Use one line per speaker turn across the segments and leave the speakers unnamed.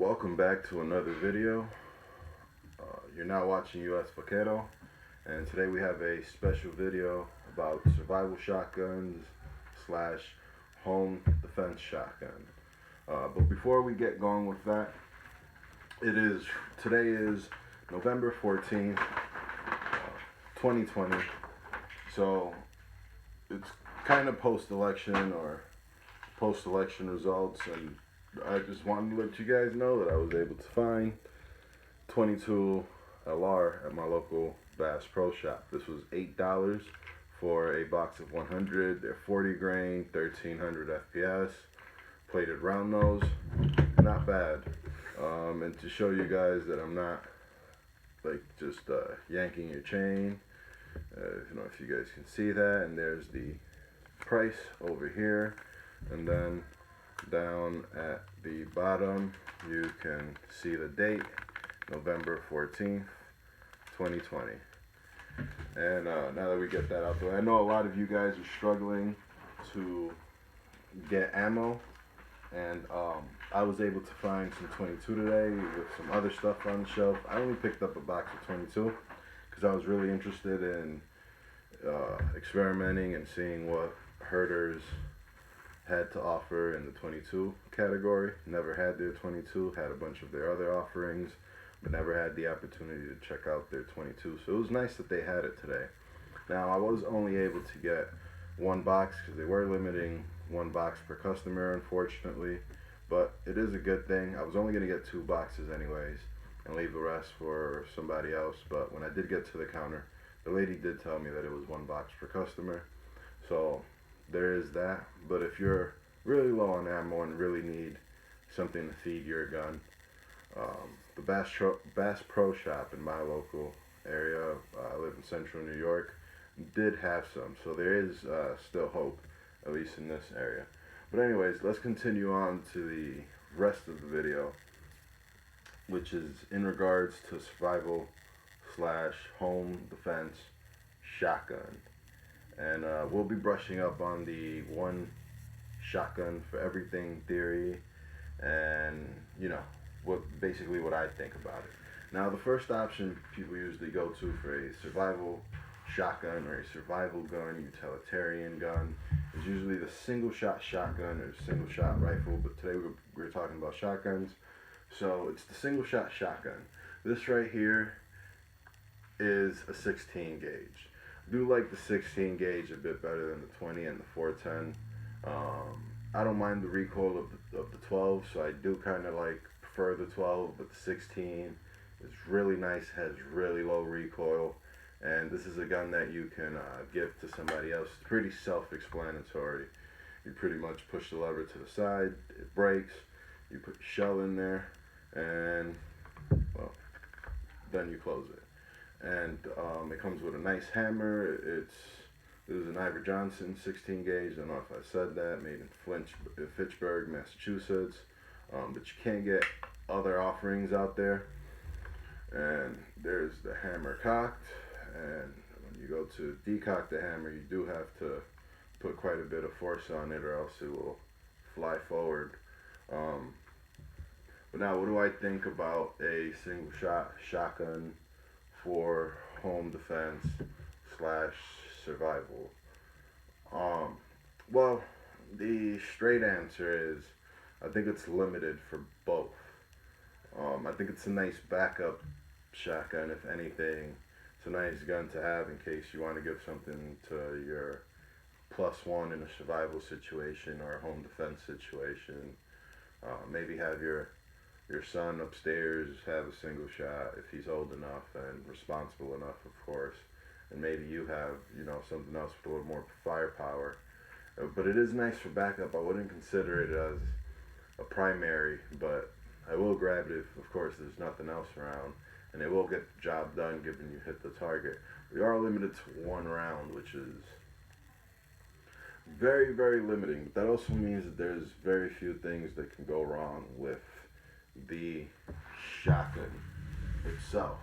Welcome back to another video. You're now watching US Vaquero, and today we have a special video about survival shotguns slash home defense shotgun. But before we get going with that, today is November 14th, 2020. So it's kind of post-election or post-election results, and I just wanted to let you guys know that I was able to find 22 LR at my local Bass Pro Shop. This was $8 for a box of 100. They're 40 grain, 1300 FPS, plated round nose, not bad. And to show you guys that I'm not like just yanking your chain, if you guys can see that, and there's the price over here, and then down at the bottom you can see the date, November 14th, 2020. And now that we get that out the way, I know a lot of you guys are struggling to get ammo, and I was able to find some 22 today with some other stuff on the shelf. I only picked up a box of 22 because I was really interested in experimenting and seeing what herders had to offer in the 22 category. Never had their 22, had a bunch of their other offerings, but never had the opportunity to check out their 22. So it was nice that they had it today. Now, I was only able to get one box because they were limiting one box per customer, unfortunately, but it is a good thing. I was only going to get 2 boxes anyways and leave the rest for somebody else, but when I did get to the counter, the lady did tell me that it was 1 box per customer. So there is that. But if you're really low on ammo and really need something to feed your gun, the Bass Pro Shop in my local area, I live in central New York, did have some. So there is still hope, at least in this area. But anyways, let's continue on to the rest of the video, which is in regards to survival slash home defense shotgun. And we'll be brushing up on the one shotgun for everything theory, and basically what I think about it. Now, the first option people usually go to for a survival shotgun or a survival gun, utilitarian gun, is usually the single shot shotgun or single shot rifle, but today we're talking about shotguns. So it's the single shot shotgun. This right here is a 16 gauge. I do like the 16 gauge a bit better than the 20 and the 410. I don't mind the recoil of the 12, so I do kind of prefer the 12, but the 16 is really nice, has really low recoil, and this is a gun that you can give to somebody else. It's pretty self-explanatory. You pretty much push the lever to the side, it breaks, you put your shell in there, and well, then you close it. And it comes with a nice hammer. This is an Iver Johnson 16 gauge. I don't know if I said that. Made in Fitchburg, Massachusetts. But you can get other offerings out there. And there's the hammer cocked. And when you go to decock the hammer, you do have to put quite a bit of force on it, or else it will fly forward. But now, what do I think about a single shot shotgun for home defense slash survival? Well, the straight answer is I think it's limited for both. I think it's a nice backup shotgun, if anything. It's a nice gun to have in case you want to give something to your +1 in a survival situation or a home defense situation. Maybe have your son upstairs have a single shot if he's old enough and responsible enough, of course, and maybe you have something else with a little more firepower. But it is nice for backup. I wouldn't consider it as a primary, but I will grab it if, of course, there's nothing else around, and it will get the job done given you hit the target. We are limited to 1 round, which is very, very limiting. But that also means that there's very few things that can go wrong with the shotgun itself.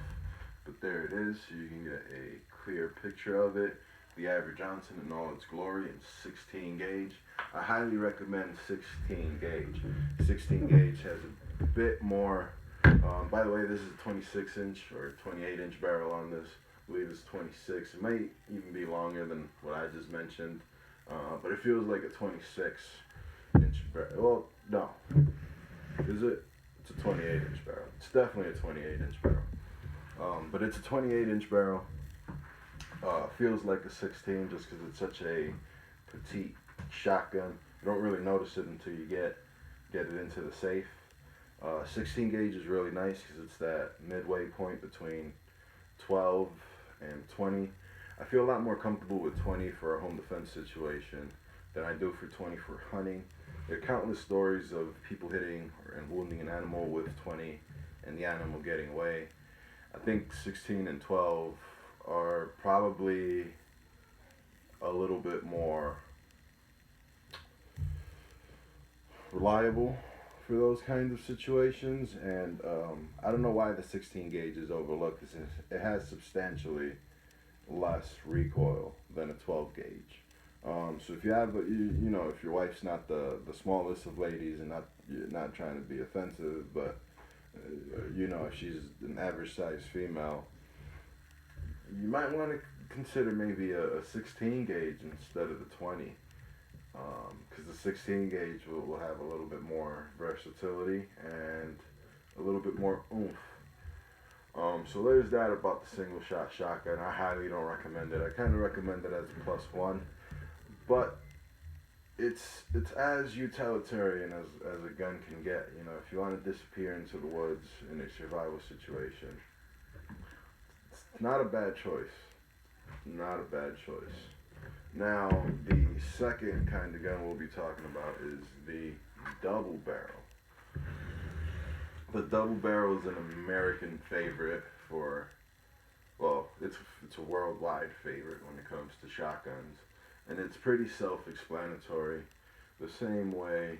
But there it is, so you can get a clear picture of it. The Iver Johnson in all its glory in 16 gauge. I highly recommend 16 gauge. 16 gauge has a bit more. By the way, this is a 26 inch or 28 inch barrel on this. I believe it's 26. It might even be longer than what I just mentioned, but it feels like a 26 inch barrel. Well, no, is it? It's a 28 inch barrel. It's definitely a 28 inch barrel. But it's a 28 inch barrel. Feels like a 16 just because it's such a petite shotgun. You don't really notice it until you get it into the safe. 16 gauge is really nice because it's that midway point between 12 and 20. I feel a lot more comfortable with 20 for a home defense situation than I do for 20 for hunting. There are countless stories of people hitting and wounding an animal with 20 and the animal getting away. I think 16 and 12 are probably a little bit more reliable for those kinds of situations, and I don't know why the 16 gauge is overlooked. It has substantially less recoil than a 12 gauge. So if you have, if your wife's not the smallest of ladies, and not trying to be offensive, but if she's an average sized female, you might want to consider maybe a 16 gauge instead of the 20. Because the 16 gauge will have a little bit more versatility and a little bit more oomph. So there's that about the single shot shotgun. I highly don't recommend it. I kind of recommend it as a +1, but it's as utilitarian as a gun can get. If you want to disappear into the woods in a survival situation, it's not a bad choice. Not a bad choice. Now, the second kind of gun we'll be talking about is the double barrel. The double barrel is an American favorite it's a worldwide favorite when it comes to shotguns. And it's pretty self-explanatory. The same way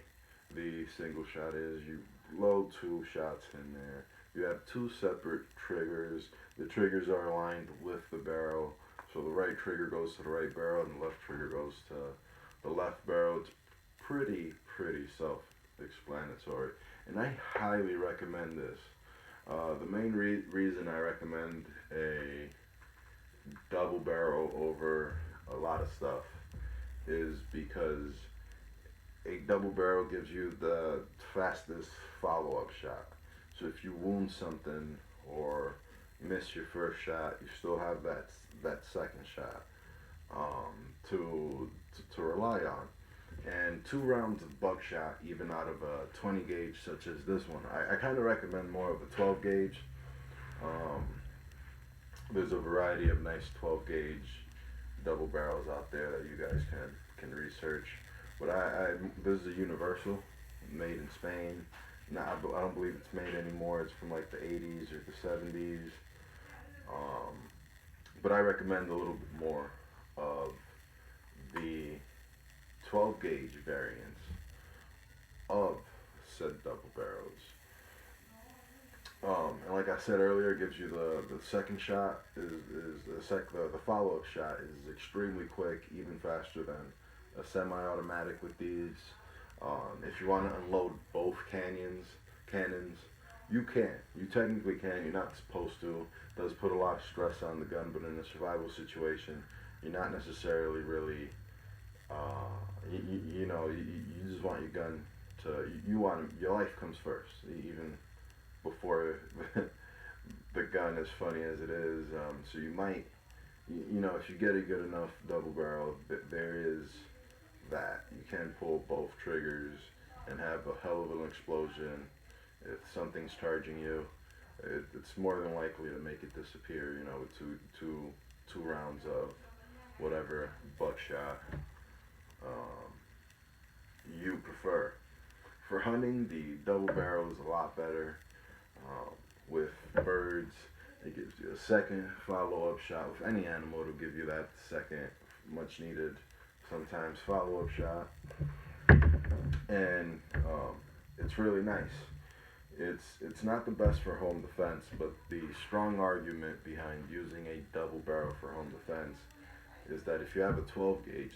the single shot is, you load 2 shots in there. You have 2 separate triggers. The triggers are aligned with the barrel. So the right trigger goes to the right barrel and the left trigger goes to the left barrel. It's pretty self-explanatory. And I highly recommend this. The main reason I recommend a double barrel over a lot of stuff is because a double barrel gives you the fastest follow-up shot. So if you wound something or miss your first shot, you still have that second shot to rely on. And 2 rounds of buckshot, even out of a 20 gauge such as this one, I kind of recommend more of a 12 gauge. There's a variety of nice 12 gauge double barrels out there that you guys can research. But this is a Universal, made in Spain. Now, I don't believe it's made anymore. It's from like the 80s or the 70s. But I recommend a little bit more of the 12 gauge variants of said double barrels. And like I said earlier, it gives you the second shot the follow-up shot is extremely quick, even faster than a semi-automatic with these. If you want to unload both cannons, you can. You technically can. You're not supposed to. It does put a lot of stress on the gun, but in a survival situation, you're not necessarily really. You just want your gun to. Your life comes first, even before the gun. As funny as it is, so you might, if you get a good enough double barrel, there is that you can pull both triggers and have a hell of an explosion. If something's charging you, it's more than likely to make it disappear. With two rounds of whatever buckshot you prefer. For hunting, the double barrel is a lot better. With birds, it gives you a second follow-up shot. With any animal, it'll give you that second, much needed, sometimes follow-up shot. And it's really nice. It's not the best for home defense, but the strong argument behind using a double barrel for home defense is that if you have a 12 gauge,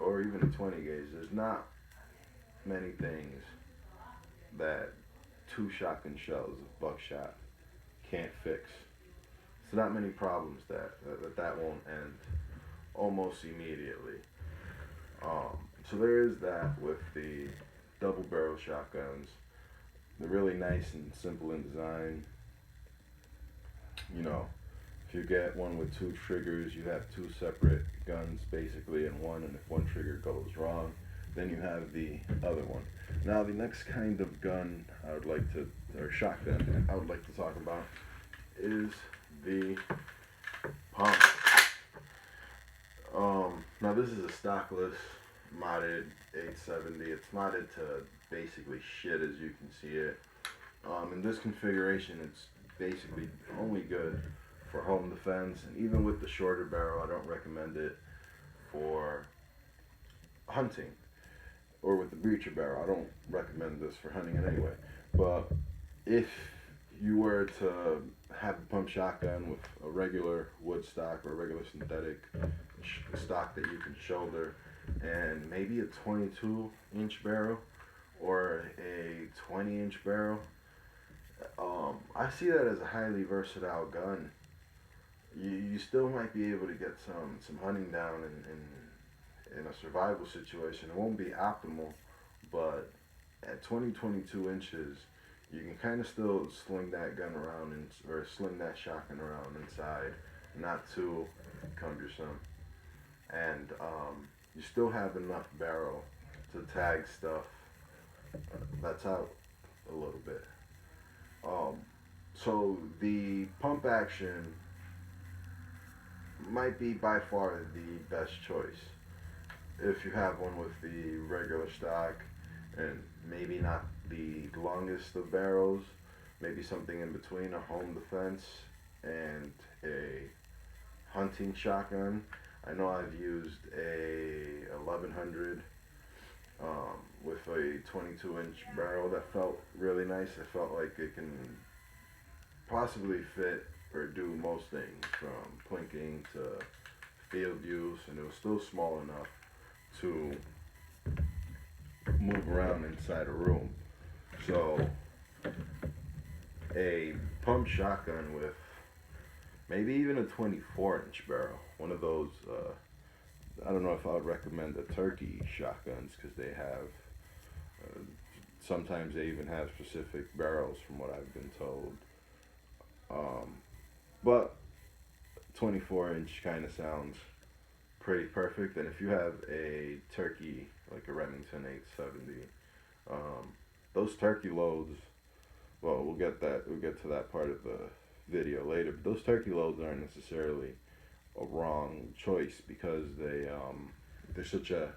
or even a 20 gauge, there's not many things that 2 shotgun shells of buckshot can't fix. So not many problems that won't end almost immediately. So there is that with the double barrel shotguns. They're really nice and simple in design. You know, if you get one with 2 triggers, you have 2 separate guns basically in one, and if one trigger goes wrong, then you have the other one. Now the next kind of gun I would like to, or shotgun I would like to talk about is the pump. Now this is a stockless modded 870. It's modded to basically shit as you can see it. In this configuration, it's basically only good for home defense, and even with the shorter barrel, I don't recommend it for hunting. Or with the breacher barrel, I don't recommend this for hunting in any way. But if you were to have a pump shotgun with a regular wood stock or a regular synthetic stock that you can shoulder, and maybe a 22-inch barrel or a 20-inch barrel, I see that as a highly versatile gun. You still might be able to get some hunting down in a survival situation. It won't be optimal, but at 22 inches, you can kind of still sling that gun around or sling that shotgun around inside, not too cumbersome, and you still have enough barrel to tag stuff that's out a little bit. So the pump action might be by far the best choice if you have one with the regular stock and maybe not the longest of barrels, maybe something in between a home defense and a hunting shotgun. I know I've used a 1100 with a 22-inch barrel that felt really nice. I felt like it can possibly fit or do most things from plinking to field use, and it was still small enough to move around inside a room. So a pump shotgun with maybe even a 24-inch barrel, one of those, I don't know if I would recommend the turkey shotguns because they have, sometimes they even have specific barrels from what I've been told. But 24-inch kind of sounds pretty perfect. And if you have a turkey, like a Remington 870, those turkey loads, well, we'll get to that part of the video later, but those turkey loads aren't necessarily a wrong choice because they're such a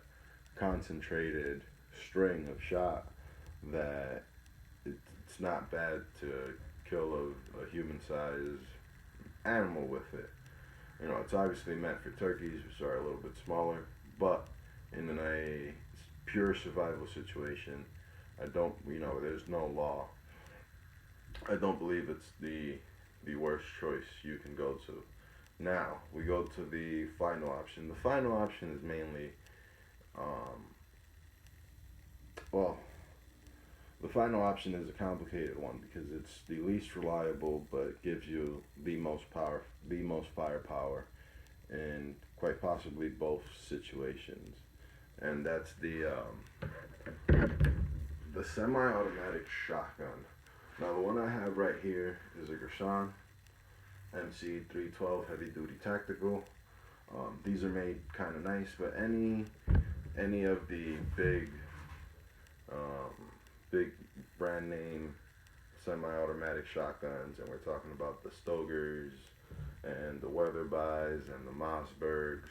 concentrated string of shot that it's not bad to kill a human-sized animal with it. You know, it's obviously meant for turkeys, which are a little bit smaller, but in a pure survival situation, there's no law. I don't believe it's the worst choice you can go to. Now, we go to the final option. The final option is mainly, the final option is a complicated one because it's the least reliable, but gives you the most firepower in quite possibly both situations, and that's the semi-automatic shotgun. Now, the one I have right here is a Gershon MC312 Heavy Duty Tactical. These are made kind of nice, but any of the big brand name semi-automatic shotguns, and we're talking about the Stogers and the Weatherbys and the Mossbergs,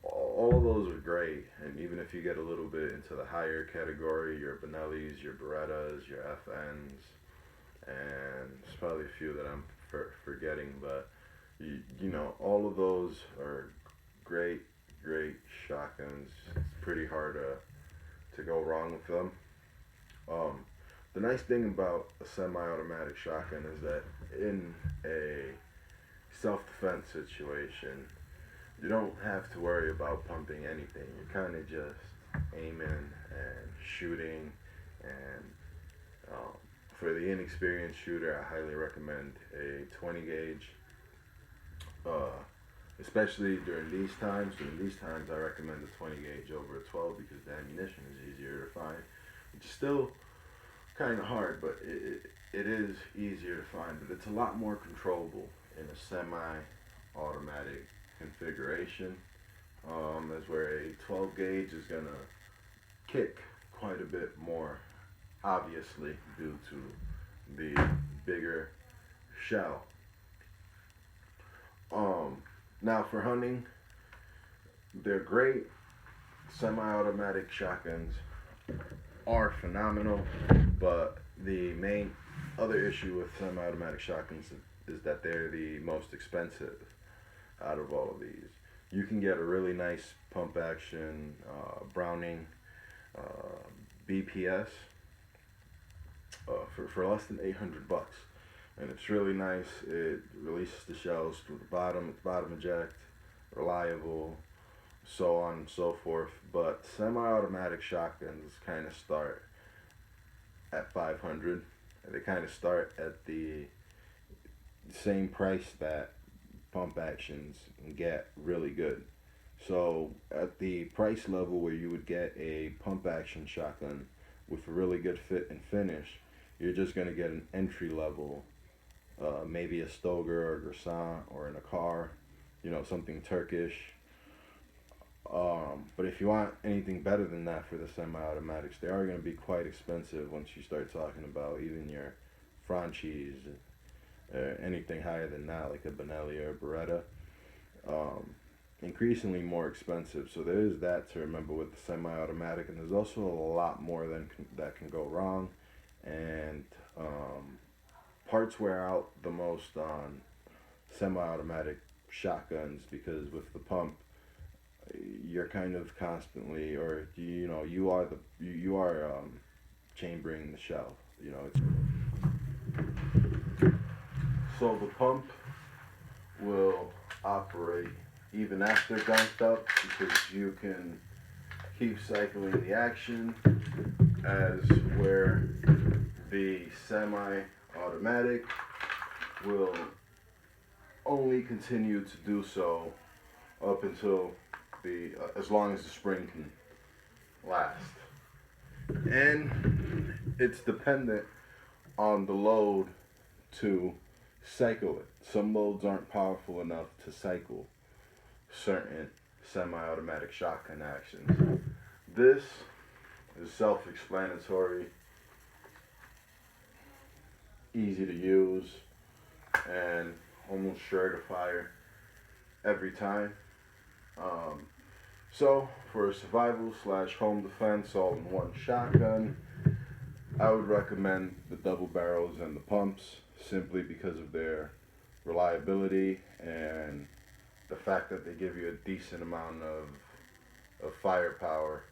all of those are great. And even if you get a little bit into the higher category, your Benellis, your Berettas, your FNs, and there's probably a few that I'm forgetting, but you know, all of those are great shotguns. It's pretty hard to go wrong with them. The nice thing about a semi-automatic shotgun is that in a self-defense situation, you don't have to worry about pumping anything. You're kind of just aiming and shooting and for the inexperienced shooter, I highly recommend a 20 gauge. Especially during these times. During these times, I recommend a 20 gauge over a 12 because the ammunition is easier to find. It's still kind of hard, but it is easier to find. But it's a lot more controllable in a semi-automatic configuration. As where a 12 gauge is gonna kick quite a bit more, obviously due to the bigger shell. Now for hunting, they're great. Semi-automatic shotguns are phenomenal, but the main other issue with semi-automatic shotguns is that they're the most expensive out of all of these. You can get a really nice pump action Browning BPS for less than $800, and it's really nice. It releases the shells through the bottom. It's bottom eject, reliable, so on and so forth. But semi-automatic shotguns kind of start at 500. They kind of start at the same price that pump actions get really good. So at the price level where you would get a pump action shotgun with a really good fit and finish, you're just going to get an entry level, maybe a Stoger or a Girsan or in a car, something Turkish. But if you want anything better than that for the semi-automatics, they are going to be quite expensive once you start talking about even your Franchis, anything higher than that, like a Benelli or a Beretta. Increasingly more expensive. So there is that to remember with the semi-automatic, and there's also a lot more that can go wrong, and parts wear out the most on semi-automatic shotguns because with the pump, you're kind of constantly, or you are chambering the shell. So the pump will operate even after gunked up because you can keep cycling the action, as where the semi-automatic will only continue to do so up until as long as the spring can last. And it's dependent on the load to cycle it. Some loads aren't powerful enough to cycle certain semi-automatic shotgun actions. This is self-explanatory, easy to use, and almost sure to fire every time. So for a survival / home defense all-in-one shotgun, I would recommend the double barrels and the pumps simply because of their reliability and the fact that they give you a decent amount of firepower,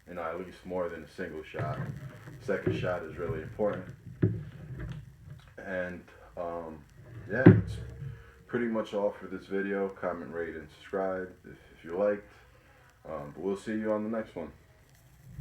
at least more than a single shot. Second shot is really important. And yeah, that's pretty much all for this video. Comment, rate, and subscribe if you liked. But we'll see you on the next one.